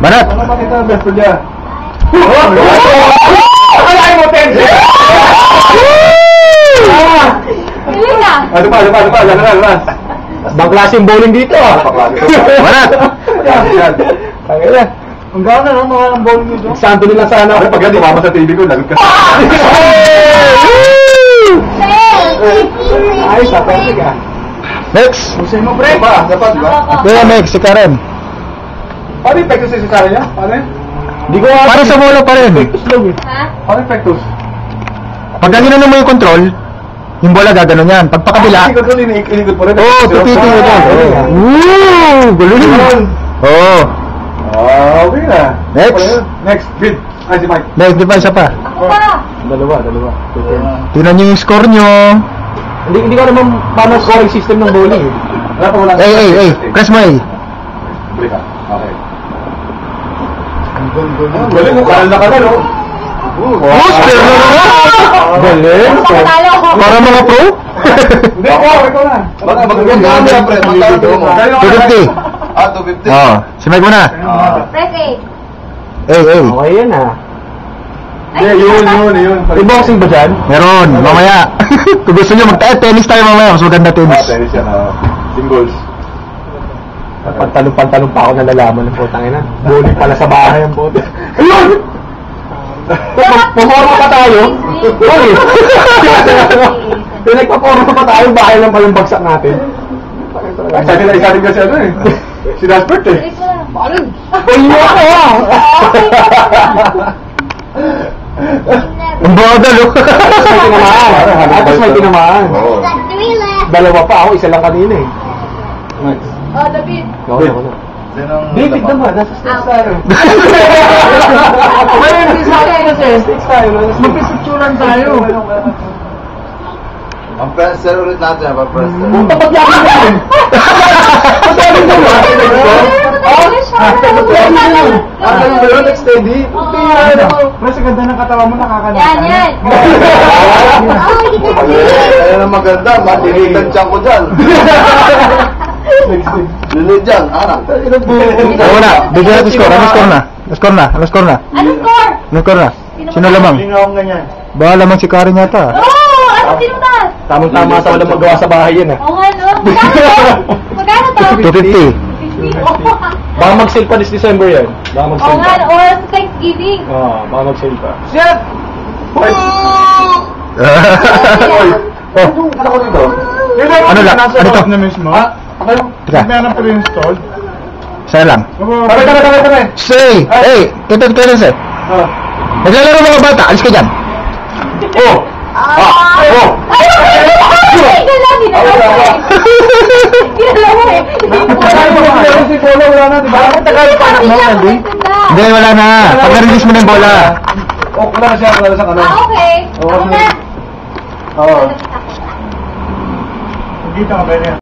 Banat! Ano makita ang best friend niya? Akalain mo, tense! Pili na. Ano pa? Bang klaseng bowling dito ah. Banat! Yan. Tangina. Ang gana no, mga ang bowling nito. Santo nila sana. Ano pag tumama sa TV ko, lagot ka. Ay, sa perfect ah. Next! Pusay mo, pre. Dapat, di ba? Kaya next, si Karen. Paano yung pectus sa sasara niya? Paano yun? Di ko para sa bola pa rin. Ha? Paano yung pectus? Pag gano'n mo yung control, yung bola gaganon yan. Pag pakabila, Ikot ko din, inikot po rin. oo, tititi mo doon. Woo! Galing! Oo. Okay na. Next. Next, bid. Ay, si Mike. Next, di ba isa pa? Ako pa. Dalawa. Tingnan nyo yung score nyo. Hindi ko naman paano scoring system ng bowling eh. Wala pa wala. Press mo eh. Balik ka. Okay. Galing mo, kanal na kanal oh. Pero galing. Panalo ako. Para mga pro? Hindi ako, ikaw na. Magkano yan, pre? Magkano mo? 250. Ah, 250. Oo. Si Mike mo na. Press 8. Okay yan ah. Yun. May boxing ba dyan? Meron, mamaya. Kung gusto nyo tennis tayo mamaya, mas maganda tennis. Tennis yan, singles. Pantalong pa ako nalalaman ng putang ina. Bowling pala sa bahay ang puto. Ayun! Pumorma pa tayo? Uy! Pinagpaporma pa tayo, bahay lang palang bagsak natin. Excited kasi ano eh. Si Dasbert eh. Uy, ako ah! Ang bagal oh! Atas may tinamaan. Dalawa pa ako, isa lang kanina eh. Oh, David. Ako na. David naman, nasa stage tayo. May stage tayo kasi. Stage tayo. Magpipicturan tayo. Ang pressure ulit natin, ang pressure. Tapat lang ako yun! Masabi ko ba? Next steady. Mas ganda ng katawan mo, nakakalakan. Yan. Kaya na maganda, matinitan siya ko dyan. Lili dyan, anak. Ako na, bigyan natin score. Ano score na? Ano score? Ano score na? Sino lamang? Hindi nga akong ganyan. Baka lamang si Karen yata. Ano tinutas? Tamang-tama sa walang magawa sa bahay yan Oo nga, no? Magkano to? 250. 50. Baka mag-sale pa this December yan. Baka Oo mag-sale nga, pa. or sa Thanksgiving. Baka mag-sale pa. Shit! Ano ko dito? Ano lang? Nasa Ano to? loob na mismo. Teka, Meron pa rin installed. sa'yo lang. Tara. Say! Hey! Ito sir. Naglalaro mga bata, alis ka dyan. Ay, gala, ginala mo eh. Si Polo, wala na, di ba? Tagal pa anak mo, Andy. Hindi, wala na. Pag na-release mo na yung bola. Wala na siya ano. Okay. Ako na. Oo. Kita ka ba niya?